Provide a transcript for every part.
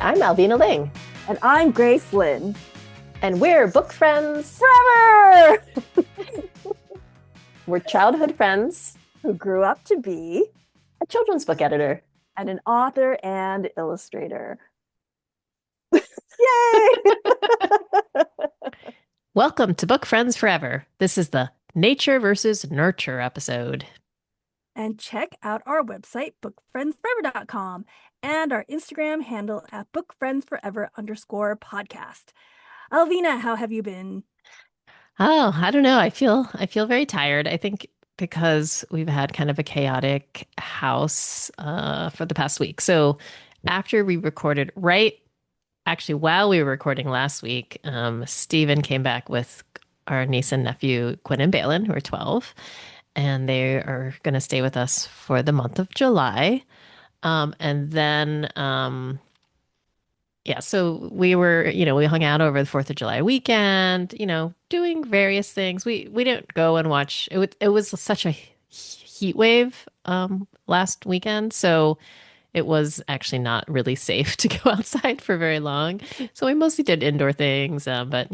I'm Alvina Ling, And I'm Grace Lynn. and we're book friends. Forever! We're childhood friends, Who grew up to be a children's book editor. and an author and illustrator. Yay! Welcome to Book Friends Forever. This is the Nature versus Nurture episode. And check out our website, bookfriendsforever.com, and our Instagram handle at bookfriendsforever_podcast. Alvina, how have you been? Oh, I don't know. I feel very tired. I think because we've had kind of a chaotic house for the past week. So after we recorded, actually, while we were recording last week, Stephen came back with our niece and nephew, Quinn and Balin, who are 12, and they are going to stay with us for the month of July. And then, yeah, so we hung out over the 4th of July weekend, doing various things. We didn't go and watch it. It was such a heat wave last weekend, so it was actually not really safe to go outside for very long. So we mostly did indoor things, but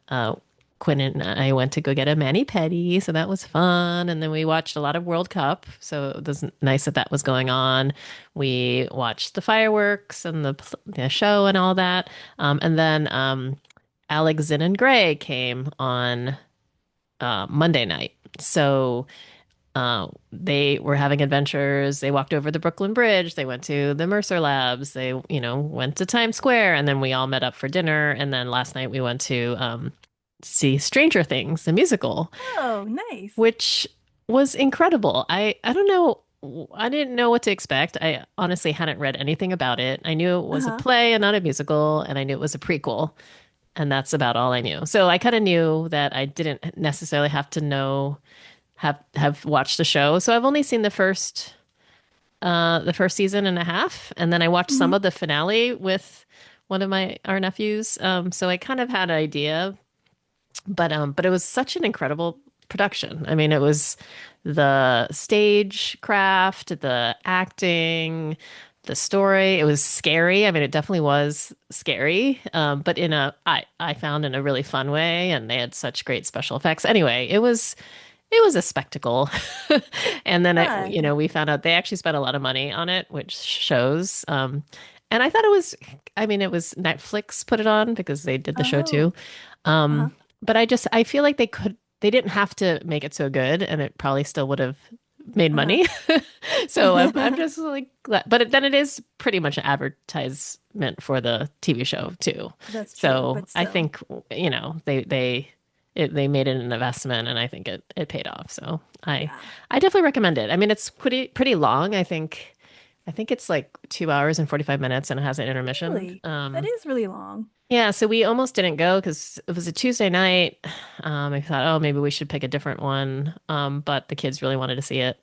uh, Quinn and I went to go get a mani-pedi, so that was fun. And then we watched a lot of World Cup, so it was nice that that was going on. We watched the fireworks and the show and all that. And then Alex, Zinn, and Gray came on Monday night. So they were having adventures. They walked over the Brooklyn Bridge. They went to the Mercer Labs. They, went to Times Square, and then we all met up for dinner. And then last night we went to see Stranger Things, the musical, Oh, nice. which was incredible. I don't know. I didn't know what to expect. I honestly hadn't read anything about it. I knew it was a Uh-huh. play and not a musical, and I knew it was a prequel, and that's about all I knew. So I kind of knew that I didn't necessarily have to have watched the show. So I've only seen the first season and a half, and then I watched some Mhm. of the finale with one of our nephews. So I kind of had an idea, but it was such an incredible production. I mean, it was the stage craft, the acting, the story. It was scary. I mean, it definitely was scary, but I found in a really fun way, and they had such great special effects. Anyway, it was a spectacle. And then Good. we found out they actually spent a lot of money on it, which shows. And I thought I mean, it was Netflix put it on because they did the show Oh, too. Um, uh-huh. but I feel like they didn't have to make it so good, and it probably still would have made Uh-huh. money. So I'm just like glad. But then it is pretty much an advertisement for the TV show too. That's true, So but I still. think, they made it an investment, and I think it paid off. So Yeah. I definitely recommend it. I mean, it's pretty long. I think it's like 2 hours and 45 minutes, and it has an intermission. Really? That is really long. Yeah, so we almost didn't go because it was a Tuesday night. I thought, oh, maybe we should pick a different one. But the kids really wanted to see it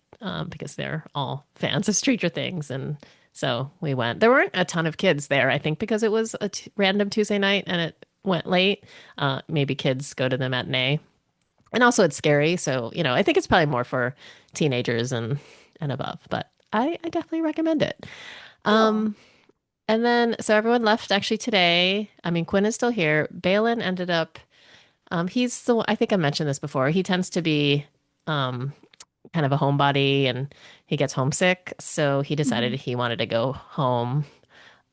because they're all fans of Stranger Things, and so we went. There weren't a ton of kids there, I think, because it was a random Tuesday night and it went late. Maybe kids go to the matinee, and also it's scary. So I think it's probably more for teenagers and above. But I definitely recommend it. Cool. Um, and then, so everyone left actually today. I mean, Quinn is still here. Balin ended up, I think I mentioned this before. He tends to be um, kind of a homebody, and he gets homesick. So he decided Mhm. he wanted to go home.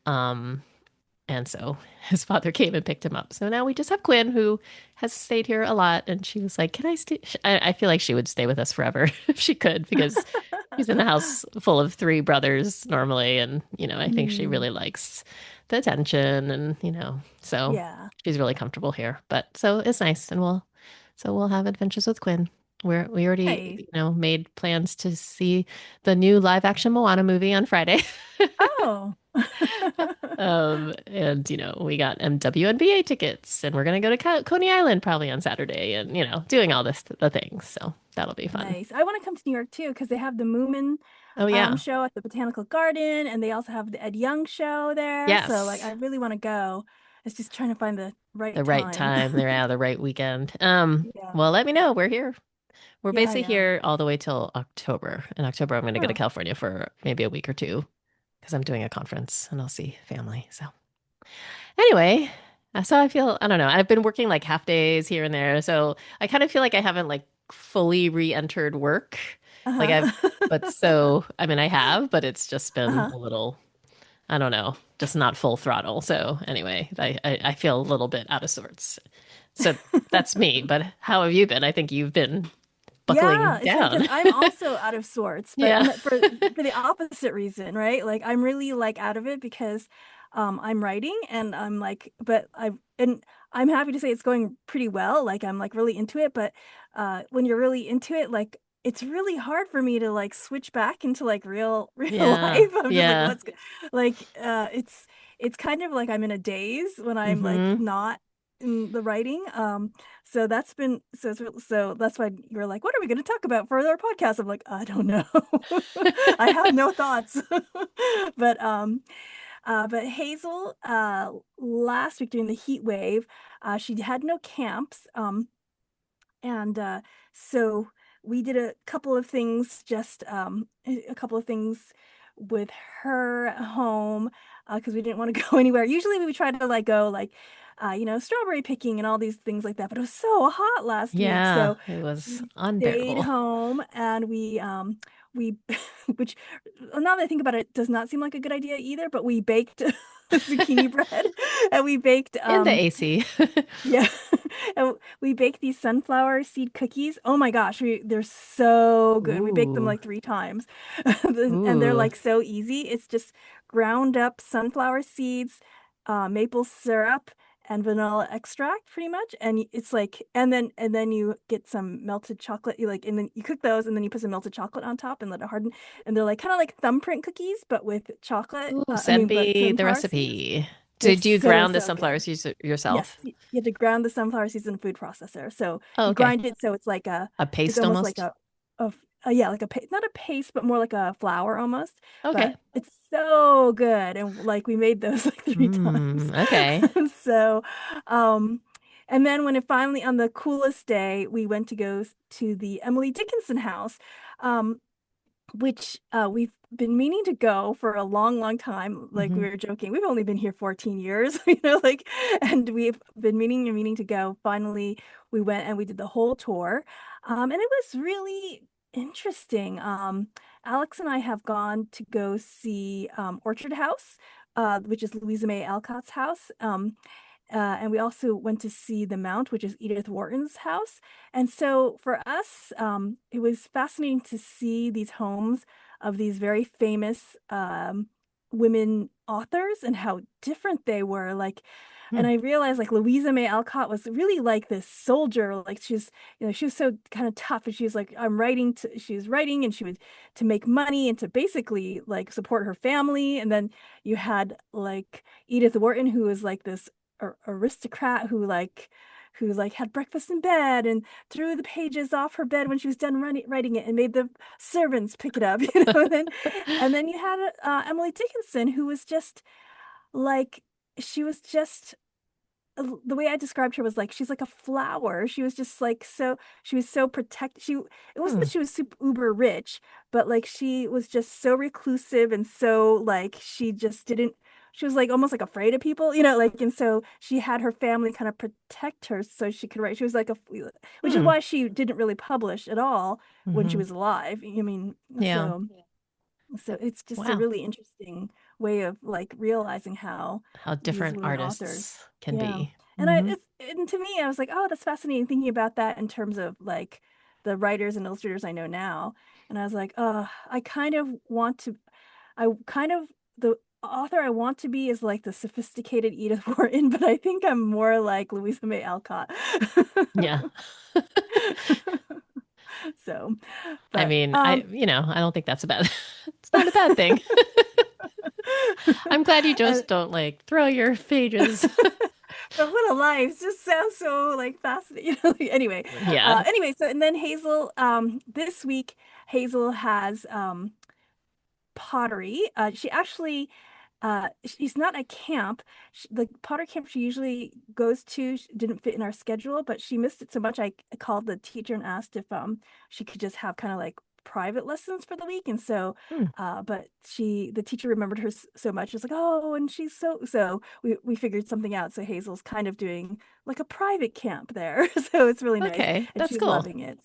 Um, and so his father came and picked him up. So now we just have Quinn, who has stayed here a lot. And she was like, "Can I stay?" I feel like she would stay with us forever if she could, because she's in a house full of three brothers normally. And, I think she Mm, really likes the attention, and, so yeah. she's really comfortable here. But so it's nice. And we'll have adventures with Quinn. We already, Nice. made plans to see the new live action Moana movie on Friday. Oh. And we got MWNBA tickets, and we're gonna go to Coney Island probably on Saturday, and doing all the things. So that'll be fun. Nice. I want to come to New York too because they have the Moomin Oh yeah, show at the Botanical Garden, and they also have the Ed Young show there. So like I yes, really want to go. It's just trying to find the right the right time. time. They're out the right weekend. Yeah. Well, let me know. We're here. We're Yeah, basically yeah. here all the way till October. In October, I'm gonna go to Oh, California for maybe a week or two. because I'm doing a conference and I'll see family. So anyway, so I feel, I don't know, I've been working like half days here and there. So I kind of feel like I haven't like fully re-entered work. Like I've, Uh-huh. but so, I mean, I have, but it's just been Uh-huh. a little, I don't know, just not full throttle. So anyway, I feel a little bit out of sorts. So that's me. But how have you been? I think you've been buckling Yeah, it's funny because down. I'm also out of sorts, but Yeah. for the opposite reason, right? Like I'm really like out of it because I'm writing and I'm like but I'm happy to say it's going pretty well. Like I'm like really into it, but when you're really into it, like it's really hard for me to like switch back into like real Yeah. life. I'm just like Yeah. like it's kind of like I'm in a daze when I'm like Hmm. not in the writing. So that's been so that's why you're like, what are we going to talk about for our podcast? I'm like, I don't know. I have no thoughts. But but Hazel last week during the heat wave, she had no camps. And so we did a couple of things, just a couple of things with her at home because we didn't want to go anywhere. Usually we would try to like go like, strawberry picking and all these things like that. But it was so hot last week, Yeah. so It was we stayed unbearable. home and we which now that I think about it, does not seem like a good idea either. But we baked zucchini bread and we baked In the AC. yeah. And we bake these sunflower seed cookies. Oh my gosh, they're so good. We baked them Ooh. like 3 times. And they're Ooh. like so easy. It's just ground up sunflower seeds, maple syrup, and vanilla extract pretty much. And it's like and then you get some melted chocolate. You like and then you cook those and then you put some melted chocolate on top and let it harden. And they're like kind of like thumbprint cookies, but with chocolate. Ooh, I send mean, but me the sunflower seeds. recipe. They're Do you so, ground the so sunflower good. seeds Yes, yourself? you have to ground the sunflower seeds in a food processor. So Oh, you okay. grind it so it's like A it's paste almost like almost? yeah, like not a paste, but more like a flour almost. Okay. But it's so good, and like we made those like 3 times. Okay. So, um, and then when it finally on the coolest day, we went to go to the Emily Dickinson house. Um, which we've been meaning to go for a long, long time. Like we Hmm. were joking, we've only been here 14 years, like, and we've been meaning and meaning to go. Finally, we went and we did the whole tour. And it was really interesting. Alex and I have gone to go see Orchard House, which is Louisa May Alcott's house. And we also went to see the Mount, which is Edith Wharton's house. And so for us, it was fascinating to see these homes of these very famous women authors and how different they were. Like, Hmm. and I realized like Louisa May Alcott was really like this soldier. Like she was so kind of tough. And she was like, she was writing and she would to make money and to basically like support her family. And then you had like Edith Wharton, who was like this aristocrat who like had breakfast in bed and threw the pages off her bed when she was done writing it and made the servants pick it up, and then you had Emily Dickinson, who was just like she was just the way I described her was like she's like a flower. She was just like so she was so protect she it wasn't Hmm. that she was super uber rich, but like she was just so reclusive and so like she just didn't she was like almost like afraid of people, like and so she had her family kind of protect her so she could write. She was like a which is Hmm. why she didn't really publish at all when she Hmm. was alive. I mean, Yeah. so it's just a Wow. really interesting way of like realizing how How these different women authors, artists can yeah. be. And Hmm. and to me, I was like, oh, that's fascinating thinking about that in terms of like the writers and illustrators I know now. And I was like, I kind of the author I want to be is like the sophisticated Edith Wharton, but I think I'm more like Louisa May Alcott. Yeah. So, I but mean, I don't think that's a bad, it's not a bad thing. I'm glad you and just don't like throw your pages. but what a life. It just sounds so like fascinating. Anyway, Yeah. so and then Hazel, this week Hazel has pottery. She actually she's not a camp. The potter camp she usually goes to didn't fit in our schedule, but she missed it so much. I called the teacher and asked if she could just have kind of like private lessons for the week. And so, Hmm. but the teacher remembered her so much. It's like, oh, and she's so we figured something out. So Hazel's kind of doing like a private camp there. So it's really nice. Okay, And that's she's cool. loving it.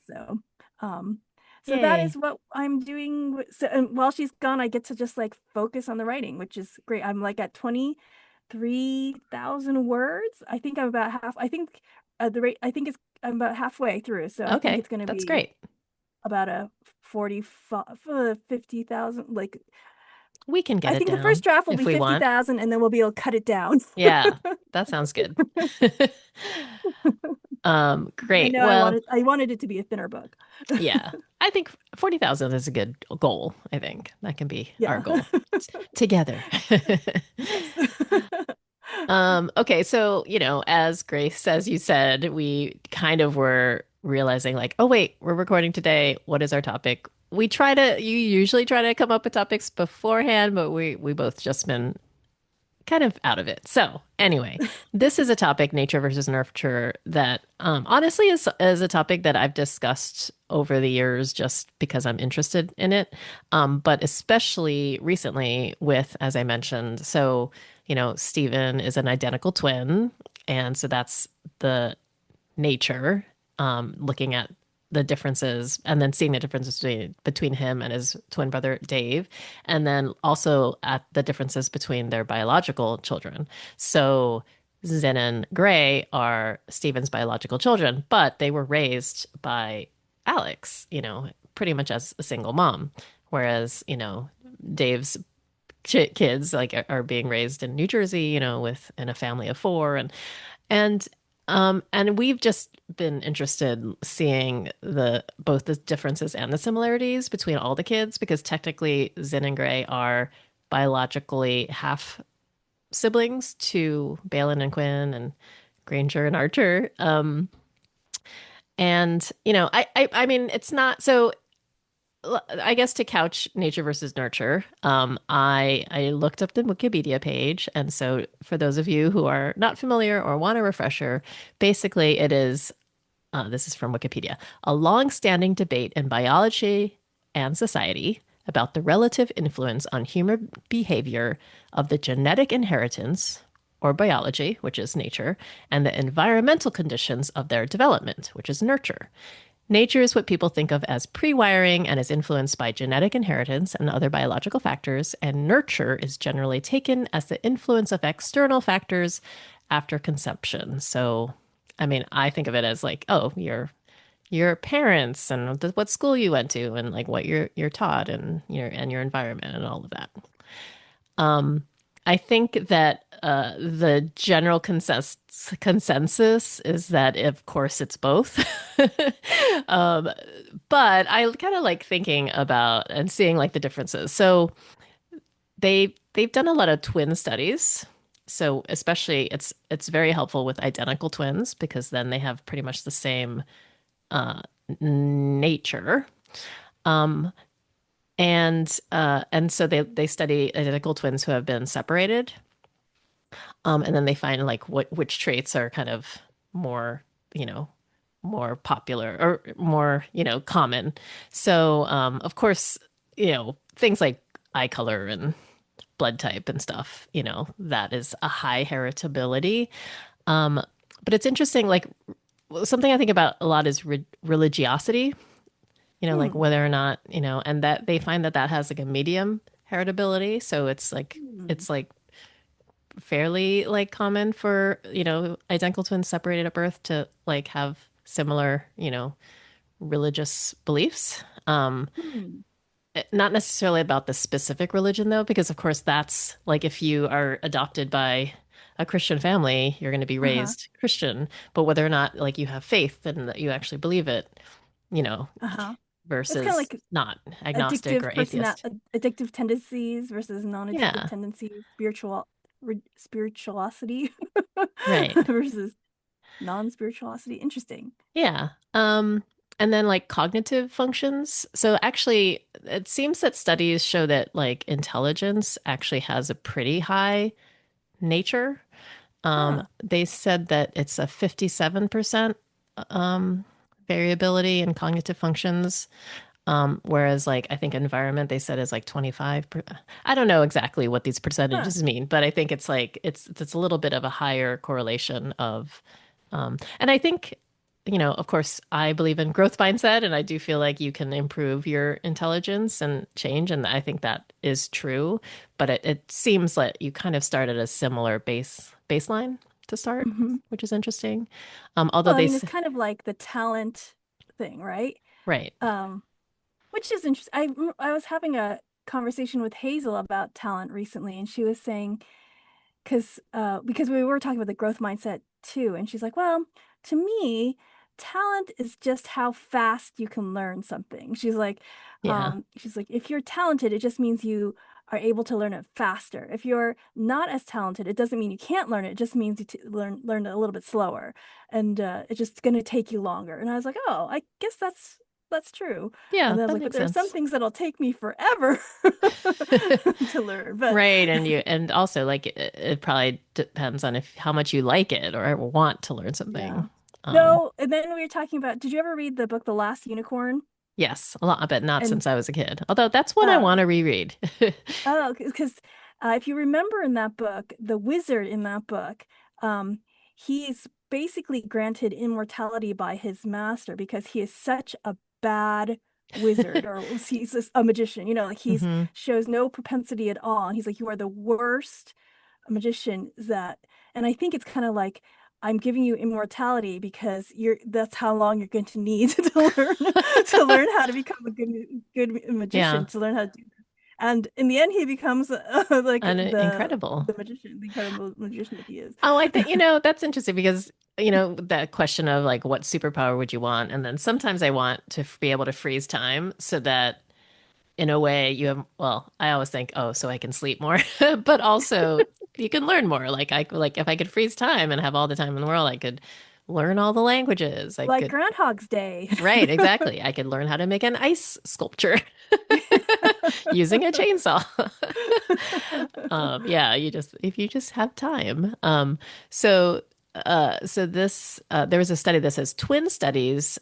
Um, so that is Yay. what I'm doing. So, and while she's gone, I get to just like focus on the writing, which is great. I'm like at 23,000 words. I think I'm about half. I think the rate, I think it's I'm about halfway through. So I think Okay, it's going to that's be great. about a 45, 50,000. Like, We can get I it think the first down draft will if be we want. 50,000 and then we'll be able to cut it down. Yeah, that sounds good. I Great. know Well, I wanted it to be a thinner book. yeah, I think 40,000 is a good goal. I think that can be our Yeah. goal together. Yes. Okay, so, as Grace, as you said, we kind of were realizing like, oh wait, we're recording today. What is our topic? You usually try to come up with topics beforehand, but we both just been kind of out of it. So, anyway, this is a topic, nature versus nurture, that honestly is a topic that I've discussed over the years just because I'm interested in it. But especially recently with, as I mentioned, so, Stephen is an identical twin. And so that's the nature, looking at the differences and then seeing the differences between him and his twin brother Dave, and then also at the differences between their biological children. So Zen and Gray are Stephen's biological children, but they were raised by Alex, pretty much as a single mom. Whereas, Dave's kids like are being raised in New Jersey, with in a family of four, and and we've just been interested in seeing the both the differences and the similarities between all the kids because technically Zin and Gray are biologically half siblings to Balin and Quinn and Granger and Archer. And I mean it's not so I guess to couch nature versus nurture, I looked up the Wikipedia page, and so for those of you who are not familiar or want a refresher, basically it is this is from Wikipedia, a long-standing debate in biology and society about the relative influence on human behavior of the genetic inheritance or biology, which is nature, and the environmental conditions of their development, which is nurture. Nature is what people think of as pre-wiring and is influenced by genetic inheritance and other biological factors, and nurture is generally taken as the influence of external factors after conception. So, I mean, I think of it as like, oh, your parents and what school you went to and like what you're taught and your environment and all of that. I think that the general consensus is that, of course, it's both. um, but I kind of like thinking about and seeing like the differences. So they've done a lot of twin studies. So especially it's very helpful with identical twins because then they have pretty much the same uh, nature. Um, and so they study identical twins who have been separated. And then they find like which traits are kind of more, you know, more popular or more, common. So, of course, things like eye color and blood type and stuff, that is a high heritability. Um, but it's interesting, like something I think about a lot is religiosity, like Hmm. whether or not, and that they find that that has like a medium heritability. So Hmm. it's like fairly like common for, identical twins separated at birth to like have similar, religious beliefs. Hmm. Not necessarily about the specific religion though, because of course that's like if you are adopted by a Christian family, you're going to be Uh-huh. raised Christian. But whether or not like you have faith and that you actually believe it, you know, Uh-huh. It's kind of versus like not agnostic or atheist. addictive tendencies versus non-addictive Yeah, tendencies, spirituality right. versus non-spirituality. Interesting. Yeah. And then like cognitive functions. So actually, it seems that studies show that like intelligence actually has a pretty high nature. Huh. They said that it's a 57% um, variability in cognitive functions. Whereas like I think environment they said is like 25. I don't know exactly what these Huh. percentages mean, but I think it's like it's a little bit of a higher correlation of and I think of course I believe in growth mindset and I do feel like you can improve your intelligence and change and I think that is true, but it seems like you kind of start at a similar baseline to start, Hmm. which is interesting. Although Well, I they mean, it's kind of like the talent thing, right? right. Um, which is interesting. I was having a conversation with Hazel about talent recently, and she was saying because we were talking about the growth mindset too, and she's like, well, to me, talent is just how fast you can learn something. Yeah. She's like, if you're talented, it just means you are able to learn it faster. If you're not as talented, it doesn't mean you can't learn it. It just means you to learn it a little bit slower, and it's just going to take you longer. And I was like, oh, I guess that's true. And Yeah, then I was that like, but makes there are some sense. things that'll take me forever to learn. But Right, and also like it probably depends on if how much you like it or want to learn something. yeah. Um, No, and then we were talking about, did you ever read the book The Last Unicorn? yes, a lot, but not And since I was a kid. Although that's one I want uh to reread. oh, because if you remember in that book, the wizard in that book, he's basically granted immortality by his master because he is such a bad wizard, or he's just a magician, like he's Hmm. shows no propensity at all. And he's like, you are the worst magician that, and I think it's kind of like, I'm giving you immortality because that's how long you're going to need to learn how to become a good Yeah, magician, to learn how to do that. And in the end he becomes like and the incredible. the magician, the incredible magician that he is. Oh, I think that's interesting because that question of like what superpower would you want, and then sometimes I want to be able to freeze time so that in a way you have well I always think oh so I can sleep more but also you can learn more like if I could freeze time and have all the time in the world I could learn all the languages I Like could Groundhog's Day. right exactly I could learn how to make an ice sculpture using a chainsaw. Yeah, you just if you just have time. So this there was a study that says twin studies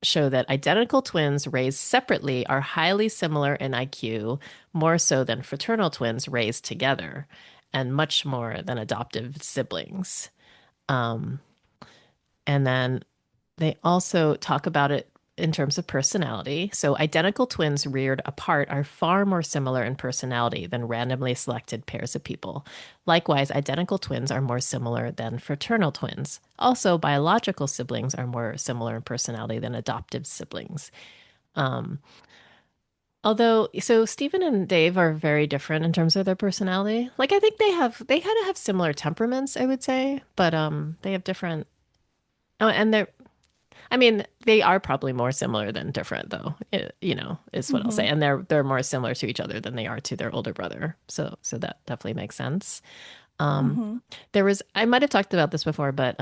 show that identical twins raised separately are highly similar in IQ, more so than fraternal twins raised together, and much more than adoptive siblings. Um, and then they also talk about it in terms of personality. So, identical twins reared apart are far more similar in personality than randomly selected pairs of people. Likewise, identical twins are more similar than fraternal twins. Also, biological siblings are more similar in personality than adoptive siblings. Um, so Stephen and Dave are very different in terms of their personality. Like, I think they kind of have similar temperaments, I would say, but they have different. Oh, and they're I mean, they are probably more similar than different, though. Is what I'll say, Hmm. and they're more similar to each other than they are to their older brother. So that definitely makes sense. Um, Hmm. I might have talked about this before, but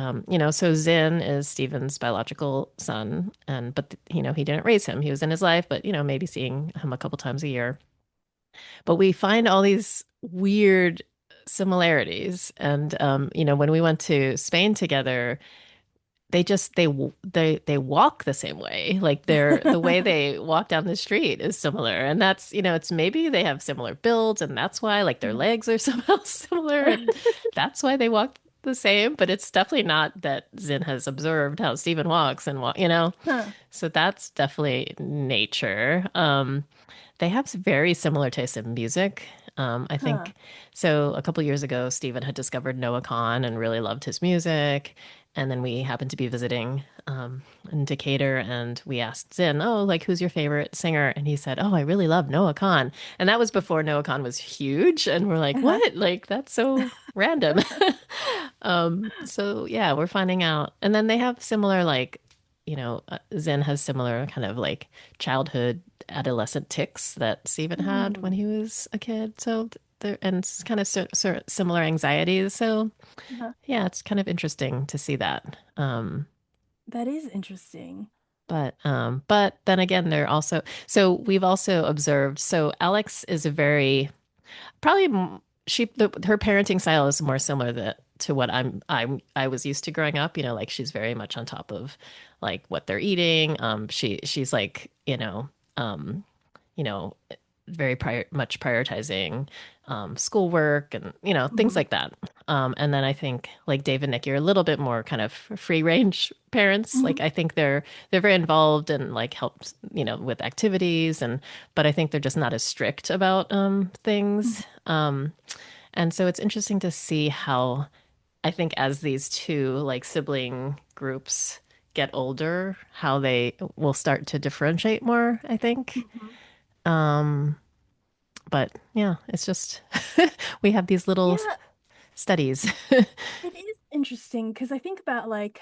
so Zin is Stephen's biological son, and but he didn't raise him. He was in his life, but maybe seeing him a couple times a year. But we find all these weird similarities, and when we went to Spain together they just they walk the same way like the way they walk down the street is similar and that's it's maybe they have similar builds and that's why like their legs are somehow similar and that's why they walk the same but it's definitely not that Zin has observed how Stephen walks and Huh. so that's definitely nature. They have very similar tastes in music. I Huh. think so. A couple years ago, Stephen had discovered Noah Kahn and really loved his music. And then we happened to be visiting in Decatur, and we asked Zin, "Oh, like who's your favorite singer?" And he said, "Oh, I really love Noah Kahn." And that was before Noah Kahn was huge. And we're like, Uh-huh. "What? Like that's so random." So yeah, we're finding out. And then they have similar like Zen has similar kind of like childhood adolescent tics that Stephen had when Hmm. he was a kid. So there and it's kind of similar anxieties. So Uh-huh. yeah, it's kind of interesting to see that. That is interesting. But then again, they're also so we've also observed. So Alex is a very probably her parenting style is more similar to what I was used to growing up. Like she's very much on top of like what they're eating. She's like um, you know, very much prioritizing schoolwork and things Hmm. like that. And then I think like Dave and Nick, you're a little bit more kind of free range parents. Like Hmm. I think they're very involved and like helps with activities and but I think they're just not as strict about things. And so it's interesting to see how I think as these two like sibling groups get older, how they will start to differentiate more, I think. Hmm. Um, but yeah, it's just we have these little Yeah, studies. it is interesting because I think about like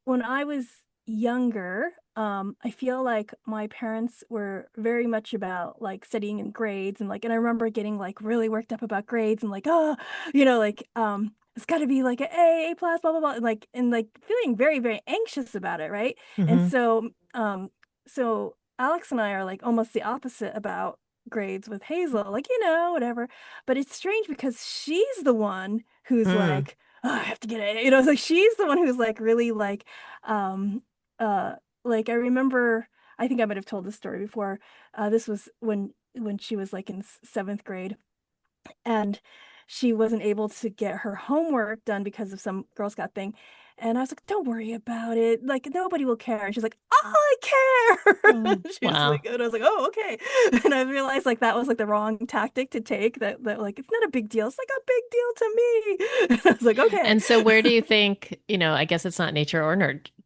when I was younger, I feel like my parents were very much about like studying and grades and I remember getting like really worked up about grades and like, oh, it's got to be like an A plus, blah blah blah, and like feeling very, very anxious about it, right? And Hmm. so Alex and I are like almost the opposite about grades with Hazel, like, whatever. But it's strange because she's the one who's Mm. like, oh, I have to get it. It's like she's the one who's like really um uh like I remember I think I might have told this story before. This was when she was like in seventh grade and she wasn't able to get her homework done because of some Girl Scout thing. And I was like, don't worry about it. Like, nobody will care. And she's like, I care. Oh, She was like, wow. and I was like, oh, okay. And I realized like that was like the wrong tactic to take, that like, it's not a big deal. It's like a big deal to me. And I was like, okay. And so where do you think, I guess it's not nature or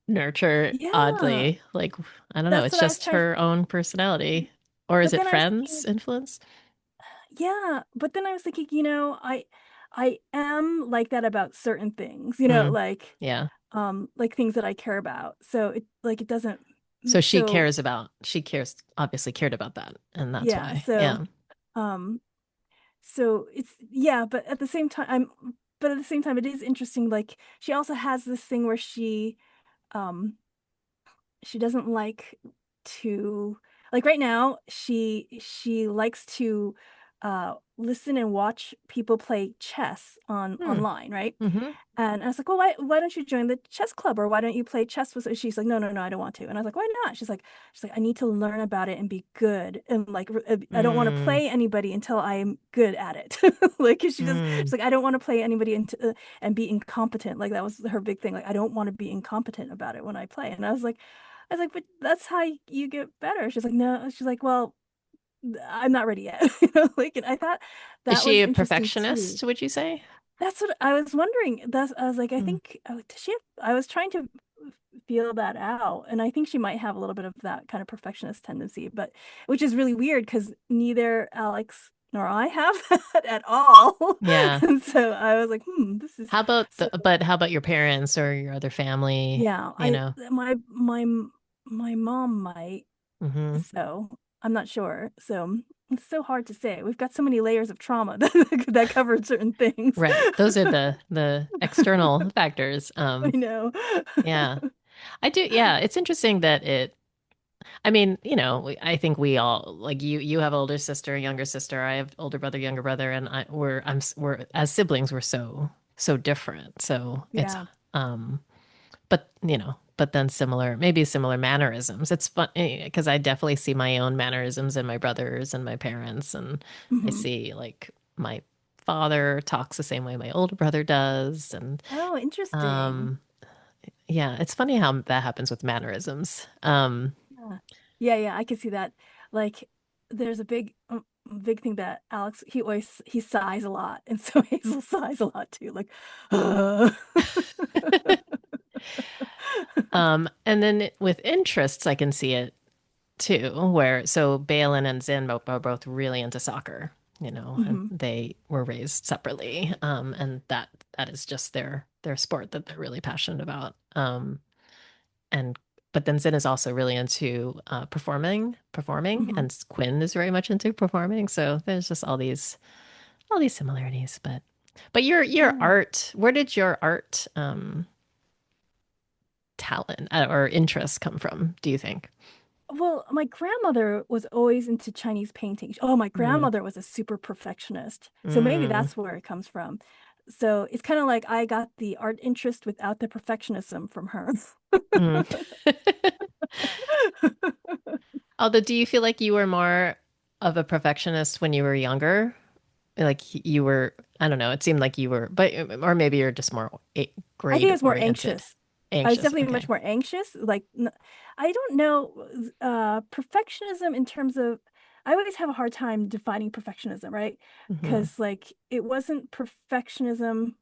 nurture, Yeah, oddly. Like, I don't know, that's it's what I was just trying. her own personality. Or is But it then I was friends thinking, influence? yeah, but then I was thinking, I am like that about certain things, Mm, yeah. like things that I care about. So it doesn't So so she cares, obviously cared about that. And that's yeah, why. so Yeah. um so it's yeah, but at the same time it is interesting, like she also has this thing where um she doesn't like to, like right now she likes to listen and watch people play chess Hmm. online, right? Mm-hmm. And I was like, well, why don't you join the chess club, or why don't you play chess with? She's like, no, no, no, I don't want to. And I was like, why not? She's like, I need to learn about it and be good, and like I don't want to Mm, play anybody until I'm good at it. Like she's mm. like, I don't want to play anybody and be incompetent. Like that was her big thing. Like I don't want to be incompetent about it when I play. And I was like, but that's how you get better. She's like, no. She's like, well, I'm not ready yet. Like, and I thought Is that she was a interesting too. perfectionist, would you say? That's what I was wondering. I was like, I Mm. think, does she have, I was trying to feel that out. And I think she might have a little bit of that kind of perfectionist tendency, but which is really weird because neither Alex nor I have that at all. Yeah. And so I was like, this is so, But how about your parents or your other family? yeah, You know? my mom might. Hmm. So I'm not sure. So it's so hard to say. We've got so many layers of trauma that cover certain things. Right. Those are the external factors. I know. Yeah. I do. Yeah. It's interesting that I mean, I think we all like you have older sister, younger sister. I have older brother, younger brother, and we're as siblings, we're so different. So it's Yeah. um but then maybe similar mannerisms. It's fun because I definitely see my own mannerisms in my brothers and my parents, and I Hmm. see like my father talks the same way my older brother does, and Oh, interesting. um, yeah, it's funny how that happens with mannerisms. Yeah. Yeah, yeah, I can see that. Like, there's a big thing that Alex, he sighs a lot, and so Hazel sighs a lot too. Like, And then with interests, I can see it too, where so Balin and Zin are both really into soccer, and hmm. they were raised separately, and that is just their sport that they're really passionate about. And but then Zin is also really into performing, Hmm. and Quinn is very much into performing. So there's just all these similarities. But your Yeah. art, where did your art talent or interest come from? Do you think? Well, my grandmother was always into Chinese painting. Oh, my Mm, grandmother was a super perfectionist. So maybe mm, that's where it comes from. So it's kind of like I got the art interest without the perfectionism from her. mm. Although, do you feel like you were more of a perfectionist when you were younger? Like you were, I don't know, it seemed like you were, but, or maybe you're just more I think grade I was more oriented. anxious. I was Anxious. definitely much Okay. more anxious. I don't know, perfectionism in terms of, I always have a hard time defining perfectionism, right? Hmm. Because like it wasn't perfectionism,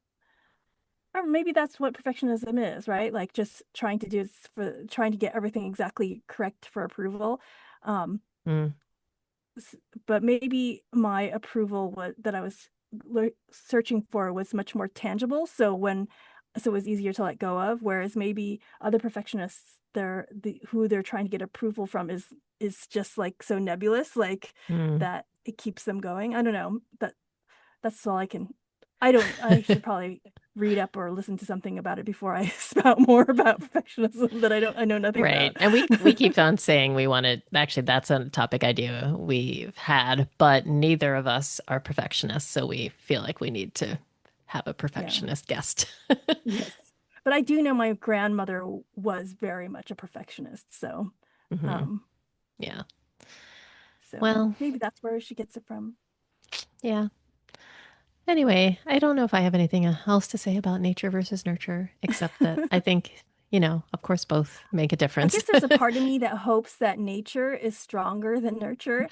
or maybe that's what perfectionism is, right? Like just trying to do for trying to get everything exactly correct for approval. Um, Mm, s- but maybe my approval was that I was searching for was much more tangible. So it was easier to let go of. Whereas maybe other perfectionists, who they're trying to get approval from is just like so nebulous, like mm. that it keeps them going. I don't know. That's all I can. I don't. I should probably read up or listen to something about it before I spout more about perfectionism that I know nothing Right. about. And we keep on saying we want to, actually, that's a topic idea we've had, but neither of us are perfectionists. So we feel like we need to have a Yeah. perfectionist guest. Yes. But I do know my grandmother was very much a perfectionist. Hmm. Um, Yeah. so Well, maybe that's where she gets it from. yeah. Anyway, I don't know if I have anything else to say about nature versus nurture, except that I think, of course, both make a I difference. guess there's a part of me that hopes that nature is stronger than nurture,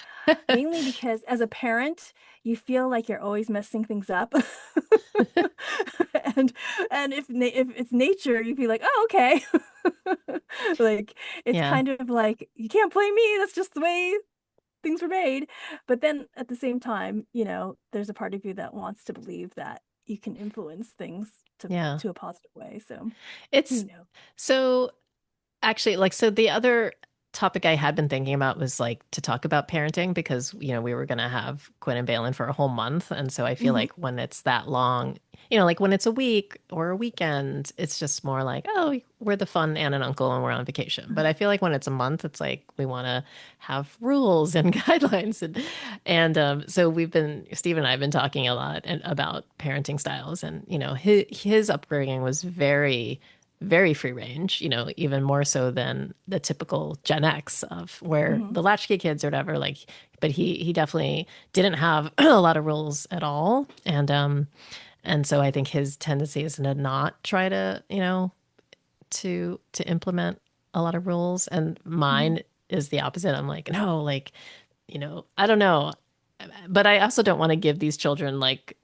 mainly because as a parent, you feel like you're always messing things up. And if it's nature, you feel like, oh, okay. Like it's Yeah. kind of like you can't blame me. That's just the way things were made. But then at the same time, there's a part of you that wants to believe that you can influence things Yeah. to a positive way. So who It's knows? so actually, like, so the other topic I had been thinking about was like to talk about parenting because, we were going to have Quinn and Balin for a whole month. And so I feel Hmm. like when it's that long, like when it's a week or a weekend, it's just more like, oh, we're the fun aunt and uncle and we're on vacation. But I feel like when it's a month, it's like we want to have rules and guidelines. So Steve and I have been talking a lot about parenting styles. And, his upbringing was very, very free range, even more so than the typical Gen X of where Hmm. the latchkey kids or whatever, like, but he definitely didn't have a lot of rules at all. And so I think his tendency is to not try to, to implement a lot of rules. And Hmm. mine is the opposite. I'm like, no, like, I don't know. But I also don't want to give these children like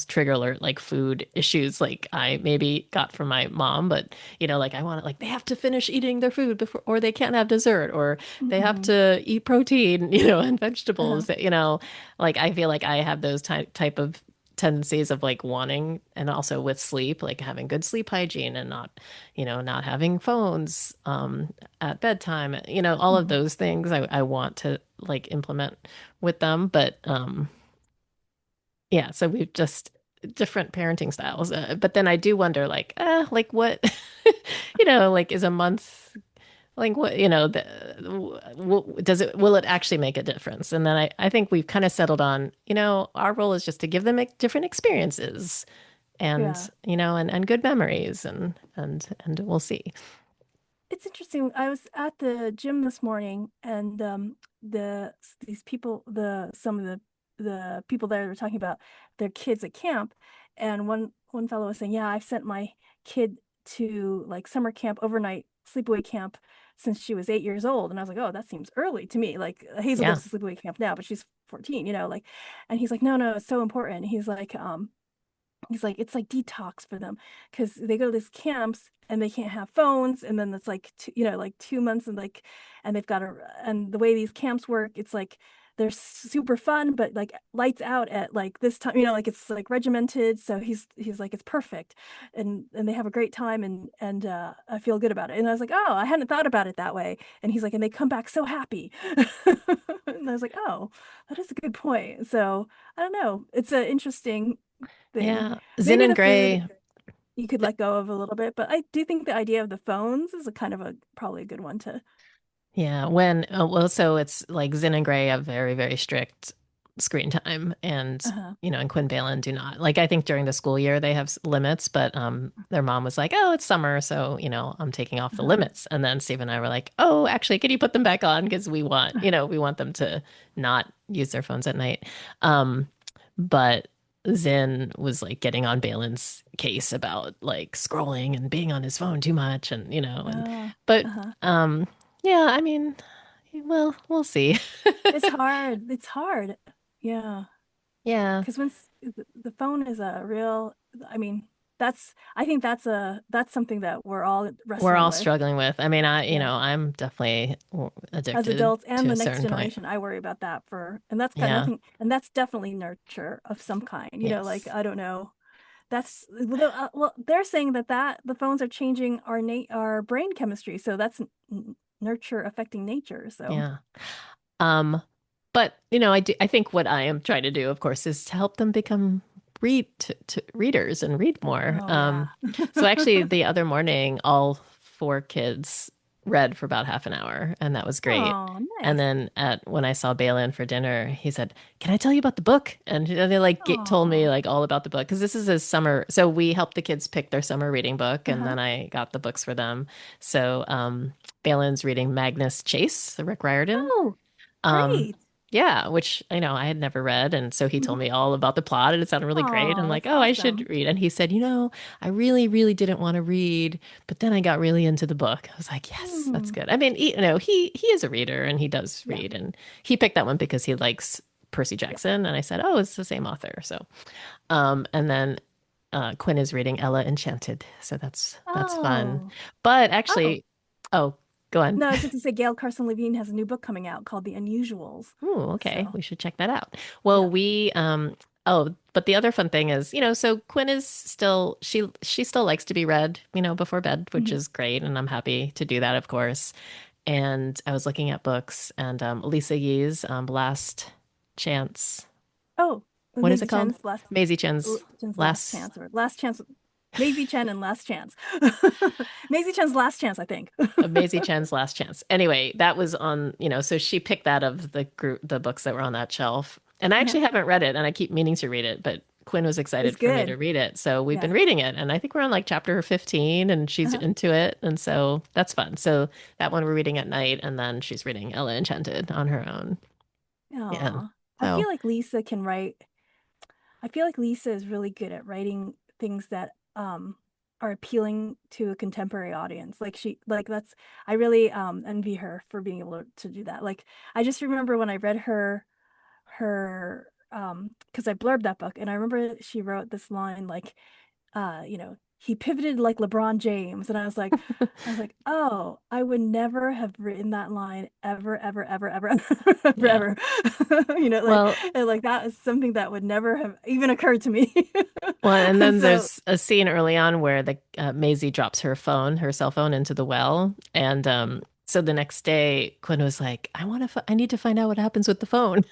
trigger alert, like food issues, like I maybe got from my mom, but like I want it, like they have to finish eating their food before, or they can't have dessert, or they have Hmm. to eat protein, and Uh-huh. vegetables, like I feel like I have those type of tendencies of like wanting, and also with sleep, like having good sleep hygiene and not having phones, at bedtime, all of Hmm. those things I want to like implement with them, but, yeah, so we've just different parenting styles. But then I do wonder, like what, like is a month, like what, does it, will it actually make a difference? And then I think we've kind of settled on, our role is just to give them different experiences and, Yeah. and good memories and we'll see. It's interesting. I was at the gym this morning, and these people, some of the people there were talking about their kids at camp, and one fellow was saying, "Yeah, I've sent my kid to like summer camp, overnight sleepaway camp since she was 8 years old." And I was like, "Oh, that seems early to me. Like Hazel Yeah. goes to sleepaway camp now, but she's 14, like." And he's like, "No, no, it's so important." He's like, it's like detox for them because they go to these camps and they can't have phones. And then it's like, like 2 months and they've got and the way these camps work, it's like they're super fun, but like lights out at like this time, like it's like regimented. So he's like, it's perfect. And they have a great time and I feel good about it. And I was like, oh, I hadn't thought about it that way. And he's like, and they come back so happy. And I was like, oh, that is a good point. So I don't know. It's an interesting thing. Yeah. Zin Maybe and the food Gray. you could let go of a little bit, but I do think the idea of the phones is a kind of a probably a good one to. Yeah. So it's like Zin and Gray have very, very strict. screen time, and Uh-huh. and Quinn Balin do not. Like I think during the school year they have limits, but their mom was like, "Oh, it's summer, so I'm taking off the Uh-huh. limits." And then Steve and I were like, "Oh, actually, can you put them back on because we want them to not use their phones at night." Um, but Zin was like getting on Balin's case about like scrolling and being on his phone too much, and Oh, but uh-huh. um yeah, I mean, well, we'll see. It's hard. It's hard. Yeah. Yeah. Because the phone is a real, I mean, I think that's something that we're all We're wrestling all with. struggling with. I mean, Yeah. I'm definitely As addicted adults to and a the next certain point. generation, I worry about that and that's got Yeah. nothing, and that's definitely nurture of some kind. Like Yes. I don't know. That's well, they're saying that the phones are changing our brain chemistry, so that's nurture affecting nature. So, Yeah. Um, but I think what I am trying to do, of course, is to help them become readers and read more. oh yeah. So actually, the other morning, all four kids read for about half an hour, and that was great. Oh, And nice. then when I saw Balin for dinner, he said, "Can I tell you about the book?" And they like told me Oh, like all about the book because this is a summer. So we helped the kids pick their summer reading book, and uh-huh. then I got the books for them. So Balin's reading Magnus Chase, the Rick Riordan. Oh, Um, great. yeah, which I had never read, and so he told me all about the plot, and it sounded really great. And Oh, I'm like, that's oh, I should awesome. read. And he said, I really, really didn't want to read, but then I got really into the book. I was like, yes, that's Hmm. good. I mean, he is a reader, and he does Yeah, read, and he picked that one because he likes Percy yeah. Jackson. And I said, oh, it's the same author. So, and then Quinn is reading Ella Enchanted, so that's fun. Oh, But oh. actually, oh, go on. No, I was just to say Gail Carson Levine has a new book coming out called The Unusuals. Oh, okay. So, We should check that out. yeah. Well, but the other fun thing is, so Quinn is still she still likes to be read, before bed, which Mhm. is great, and I'm happy to do that, of course. And I was looking at books, and Lisa Yee's Last Chance. Oh, with What is it Maisie called? Chen's Last Last Chance, or Last Chance, Maisie Chen and Last Chance. Maisie Chen's Last Chance, I think. Maisie Chen's Last Chance. Anyway, that was on, so she picked that of the books that were on that shelf. And I Uh-huh. actually haven't read it, and I keep meaning to read it, but Quinn was It's excited for me to good. read it. So we've been Yeah. reading it, and I think we're on like chapter 15, and she's Uh-huh. into it. And so that's fun. So that one we're reading at night, and then she's reading Ella Enchanted on her own. Yeah. Aw. I So feel like Lisa can write. I feel like Lisa is really good at writing things that are appealing to a contemporary audience. Like that's I really envy her for being able to do that. Like I just remember when I read her because I blurbed that book, and I remember she wrote this line like he pivoted like LeBron James. And I was like, oh, I would never have written that line ever, ever, ever, ever, ever, yeah. ever. Well, And like that is something that would never have even occurred to me. and then So there's a scene early on where the Maisie drops her cell phone into the well, and so the next day Quinn was like, I need to find out what happens with the phone,"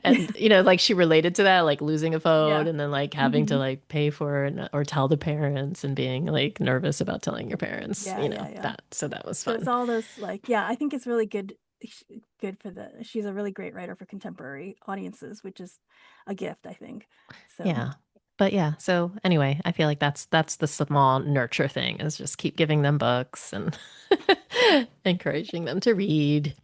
and like she related to that, like losing a phone, yeah. and then like having to Mhm. like pay for it or tell the parents and being like nervous about telling your parents, Yeah, yeah, yeah. that. So that was So it's fun. all those like, yeah, I think it's really good. Good for she's a really great writer for contemporary audiences, which is a gift, I think. So, Yeah. But yeah, so anyway, I feel like that's the small nurture thing is just keep giving them books and encouraging them to read.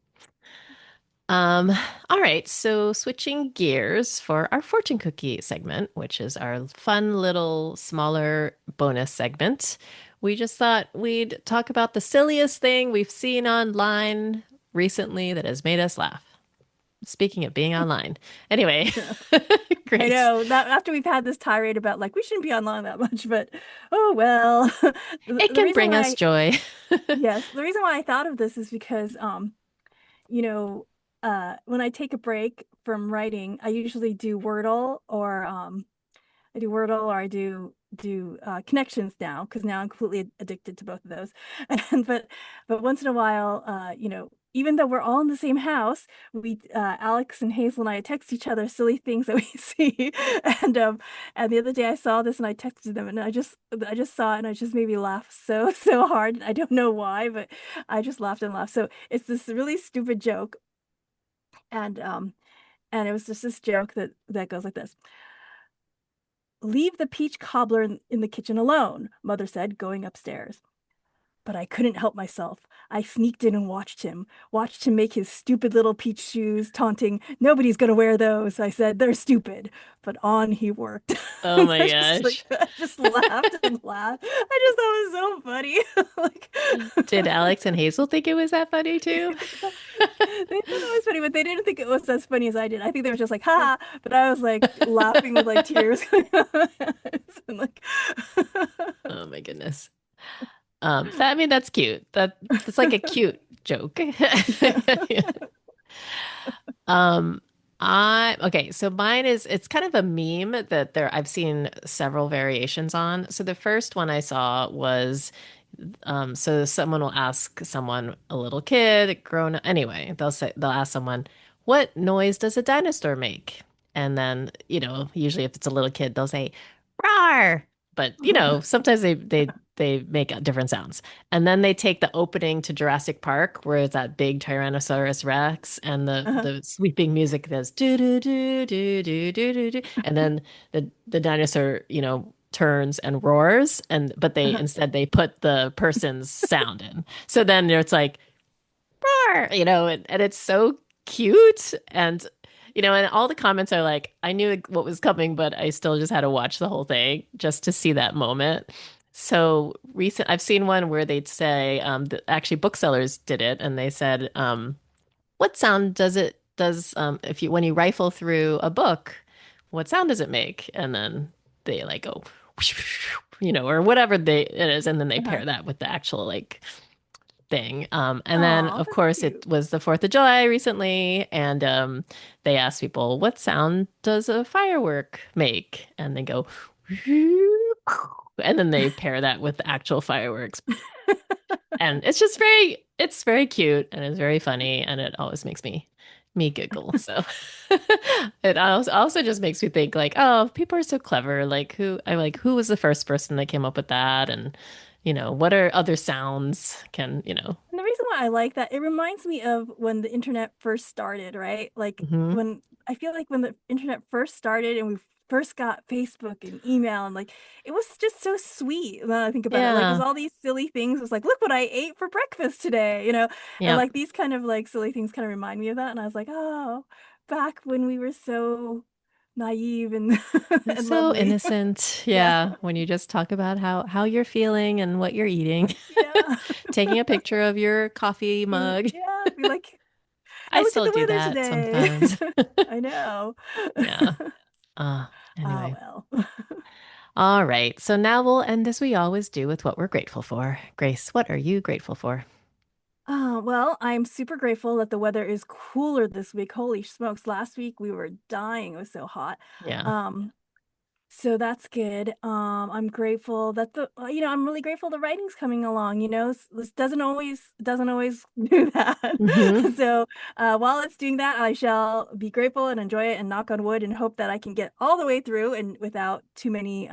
Um, all right, so switching gears for our fortune cookie segment, which is our fun little smaller bonus segment. We just thought we'd talk about the silliest thing we've seen online recently that has made us laugh. Speaking of being online. Anyway, I great. know that after we've had this tirade about like we shouldn't be online that much, but oh well. It The can reason bring us why, joy. yes, the reason why I thought of this is because you know, when I take a break from writing, I usually do Wordle or I do connections now because now I'm completely addicted to both of those. And but once in a while, even though we're all in the same house, we Alex and Hazel and I text each other silly things that we see. And and the other day I saw this and I texted them, and I just saw it and it just made me laugh so hard. I don't know why, but I just laughed and laughed. So it's this really stupid joke, and And it was just this joke that goes like this. Leave the peach cobbler in the kitchen alone, Mother said, going upstairs. But I couldn't help myself. I sneaked in and watched him make his stupid little peach shoes, taunting, "Nobody's gonna wear those." I said, "They're stupid." But on he worked. Oh And my gosh. I just laughed and laughed. I just thought it was so funny. Like, Did Alex and Hazel think it was that funny too? they thought it was funny, but they didn't think it was as funny as I did. I think they were just like, "Ha!" But I was like laughing with like tears coming out of my eyes. And like, Oh my goodness. That I mean that's cute. That's like a cute joke. yeah. Um, I okay, so mine is it's kind of a meme that there I've seen several variations on. So the first one I saw was so someone will ask someone, a little kid, grown anyway, they'll ask someone, what noise does a dinosaur make? And then, usually if it's a little kid, they'll say, roar. But, sometimes they make different sounds. And then they take the opening to Jurassic Park, where it's that big Tyrannosaurus Rex, and the Uh-huh. the sweeping music does do do do do do do do do, and then the dinosaur, turns and roars, and but they Uh-huh. instead they put the person's sound in. So then it's like roar, and it's so cute, and all the comments are like, I knew what was coming, but I still just had to watch the whole thing just to see that moment. So I've seen one where they'd say, actually booksellers did it, and they said, "What sound does if you when you rifle through a book, what sound does it make?" And then they like go, or whatever it is, and then they Uh-huh. pair that with the actual like thing. And then, Aw, of that's course, it cute. was the 4th of July recently, and they asked people, what sound does a firework make? And they go, and then they pair that with the actual fireworks. And it's very cute and it's very funny, and it always makes me giggle. So it also just makes me think like, oh, people are so clever. Like who was the first person that came up with that? And what are other sounds And the reason why I like that, it reminds me of when the internet first started, right? Like hmm when I feel like when the internet first started and we first got Facebook and email and like it was just so sweet when I think about it. Like it was Yeah. all these silly things. It was like, look what I ate for breakfast today, And Yep. like these kind of like silly things kind of remind me of that. And I was like, oh, back when we were so naive and It's and so lovely. innocent. Yeah. Yeah, when you just talk about how you're feeling and what you're eating, Yeah. taking a picture of your coffee mug. Yeah. Be like, I and look at still the do weather that today. sometimes. I know. Yeah. Ah, Anyway. well. All right. So now we'll end as we always do with what we're grateful for. Grace, what are you grateful for? Well, I'm super grateful that the weather is cooler this week. Holy smokes. Last week we were dying. It was so hot. Yeah. Um, so that's good. I'm grateful that I'm really grateful the writing's coming along. This doesn't always do that. hmm So, while it's doing that, I shall be grateful and enjoy it and knock on wood and hope that I can get all the way through and without too many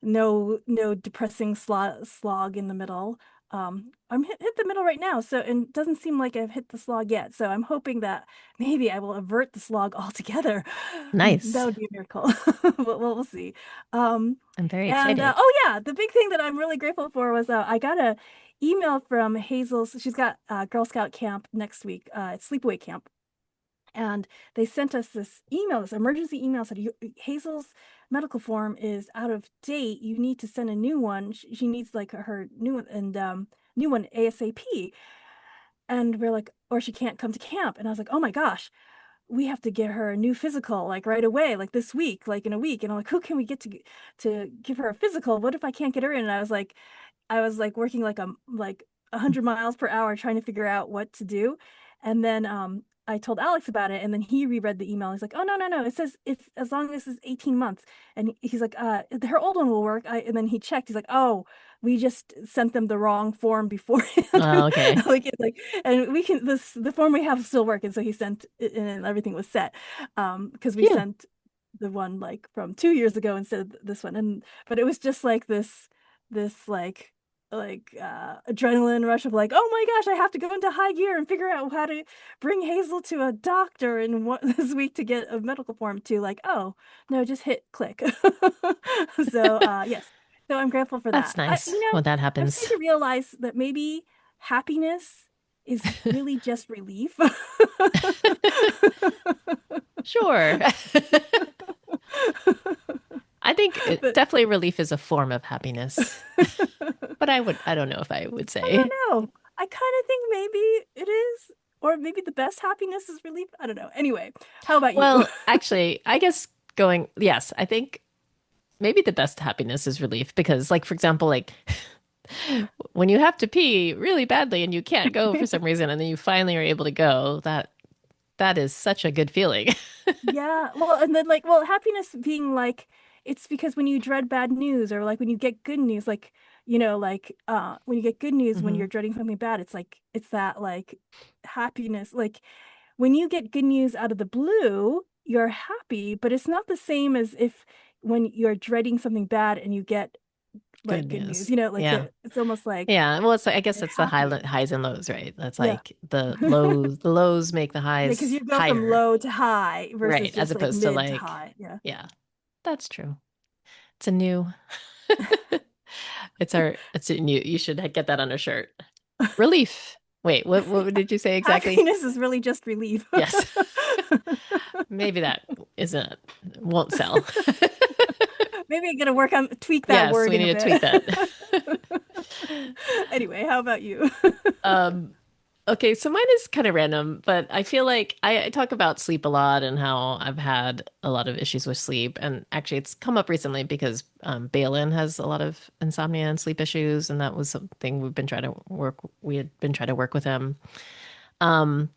no depressing slog in the middle. I'm hit the middle right now, so and it doesn't seem like I've hit the slog yet. So I'm hoping that maybe I will avert the slog altogether. That Nice. would be a miracle. We'll see. Um, I'm very and excited. oh yeah, the big thing that I'm really grateful for was I got a email from Hazel's. She's got Girl Scout camp next week. It's sleepaway camp, and they sent us this email, this emergency email said, Hazel's medical form is out of date. You need to send a new one. She needs like her new one and new one ASAP. And we're like, or she can't come to camp. And I was like, oh my gosh, we have to get her a new physical like right away, like this week, like in a week. And I'm like, who can we get to give her a physical? What if I can't get her in? And I was like working like 100 miles per hour trying to figure out what to do. And then I told Alex about it, and then he reread the email. He's like, "Oh, no, no, no. It says it's as long as it's 18 months." And he's like, her old one will work." And then he checked. He's like, "Oh, we just sent them the wrong form beforehand." Oh, okay. And we can the form we have will still work. And so he sent it, and everything was set. Because we Phew. sent the one like from 2 years ago instead of this one. But it was just like this like adrenaline rush of like, oh my gosh, I have to go into high gear and figure out how to bring Hazel to a doctor in this week to get a medical form, to like, oh no, just hit click. So yes. So I'm grateful for That's that. nice when that I'm starting happens. to realize that maybe happiness is really just relief. Sure. I think But definitely relief is a form of happiness, but I don't know if I would I say. don't know. I kind of think maybe it is, or maybe the best happiness is relief. I don't know. Anyway, how about you? Well, actually, I guess yes, I think maybe the best happiness is relief because, like, for example, like when you have to pee really badly and you can't go for some reason, and then you finally are able to go, that is such a good feeling. Yeah, well, and then like, well, happiness being like, it's because when you dread bad news, or like when you get good news, like, when you get good news when Hmm. you're dreading something bad, it's like, it's that like happiness. Like when you get good news out of the blue, you're happy, but it's not the same as if when you're dreading something bad and you get Good like good news, news. Yeah. it's almost like Yeah. Well, I guess you're it's the happy. highs and lows, right? That's Yeah. like the lows make the Yeah, because highs you go from higher, low to high versus right? As just like opposed to mid to like, high. Yeah. yeah, that's true. It's a new, it's a new, you should get that on a shirt. Relief. Wait, what did you say exactly? Happiness is really just relief. Yes. Maybe that isn't, won't sell. Maybe I gotta tweak that Yes, word we in a need to bit. tweak that. Anyway, how about you? Um, okay, so mine is kind of random, but I feel like I talk about sleep a lot and how I've had a lot of issues with sleep. And actually, it's come up recently because Balin has a lot of insomnia and sleep issues, and that was something we had been trying to work with him. Um,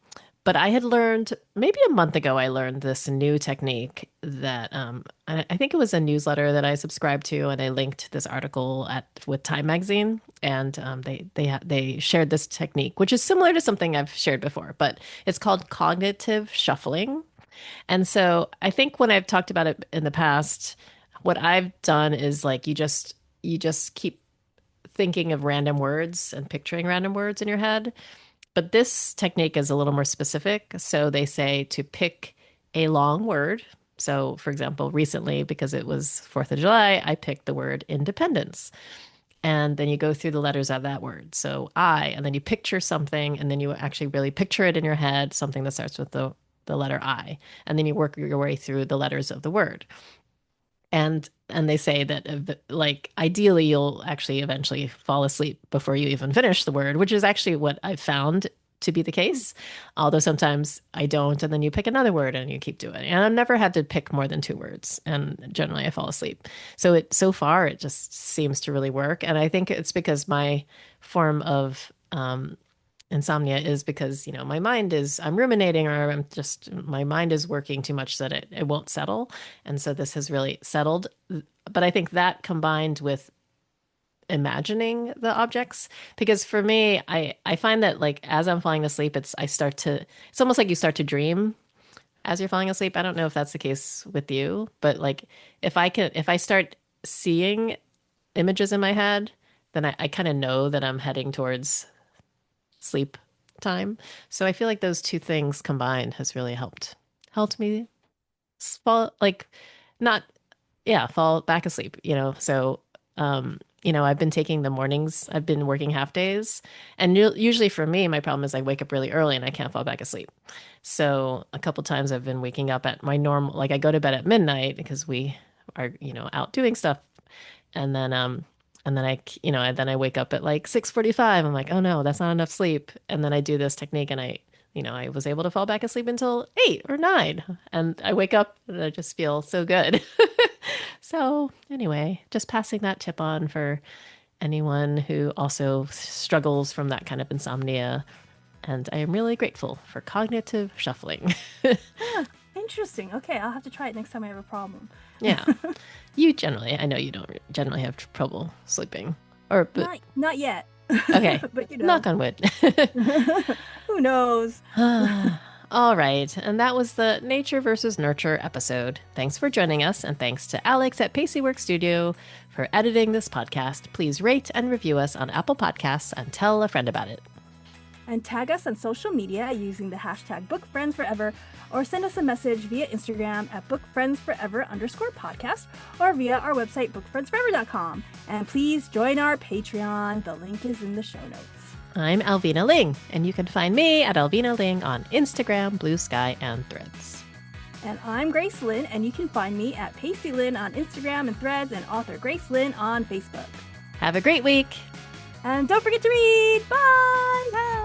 but I had learned maybe a month ago, I learned this new technique that I think it was a newsletter that I subscribed to, and I linked this article at with Time Magazine, and they shared this technique, which is similar to something I've shared before, but it's called cognitive shuffling. And so I think when I've talked about it in the past, what I've done is like you just keep thinking of random words and picturing random words in your head, but this technique is a little more specific. So they say to pick a long word. So, for example, recently, because it was 4th of July, I picked the word independence. And then you go through the letters of that word. So, and then you picture something, and then you actually really picture it in your head, something that starts with the letter I. And then you work your way through the letters of the word. And they say that like ideally you'll actually eventually fall asleep before you even finish the word, which is actually what I've found to be the case. Although sometimes I don't, and then you pick another word and you keep doing it. And I've never had to pick more than two words, and generally I fall asleep. So far it just seems to really work, and I think it's because my form of insomnia is because my mind is I'm ruminating, or my mind is working too much so that it won't settle, and so this has really settled. But I think that combined with imagining the objects, because for me I find that like as I'm falling asleep, it's almost like you start to dream as you're falling asleep. I don't know if that's the case with you, but like if I start seeing images in my head, then I kind of know that I'm heading towards sleep time. So I feel like those two things combined has really helped me fall like not fall back asleep, So I've been taking the mornings. I've been working half days, and usually for me, my problem is I wake up really early and I can't fall back asleep. So a couple times I've been waking up at my normal, like I go to bed at midnight because we are, out doing stuff, and then I wake up at like 6:45. I'm like, oh no, that's not enough sleep. And then I do this technique, and I was able to fall back asleep until 8 or 9, and I wake up and I just feel so good. So anyway, just passing that tip on for anyone who also struggles from that kind of insomnia. And I am really grateful for cognitive shuffling. Huh, interesting. Okay, I'll have to try it next time I have a problem. Yeah. I know you don't generally have trouble sleeping. But Not yet. okay, But knock on wood. who knows? All right, and that was the Nature versus Nurture episode. Thanks for joining us, and thanks to Alex at Pacey Work Studio for editing this podcast. Please rate and review us on Apple Podcasts and tell a friend about it. And tag us on social media using the hashtag BookFriendsForever, or send us a message via Instagram at BookFriendsForever_podcast, or via our website, BookFriendsForever.com. And please join our Patreon. The link is in the show notes. I'm Alvina Ling, and you can find me at Alvina Ling on Instagram, Blue Sky, and Threads. And I'm Grace Lynn, and you can find me at Pacey Lynn on Instagram and Threads, and author Grace Lynn on Facebook. Have a great week. And don't forget to read. Bye! Bye!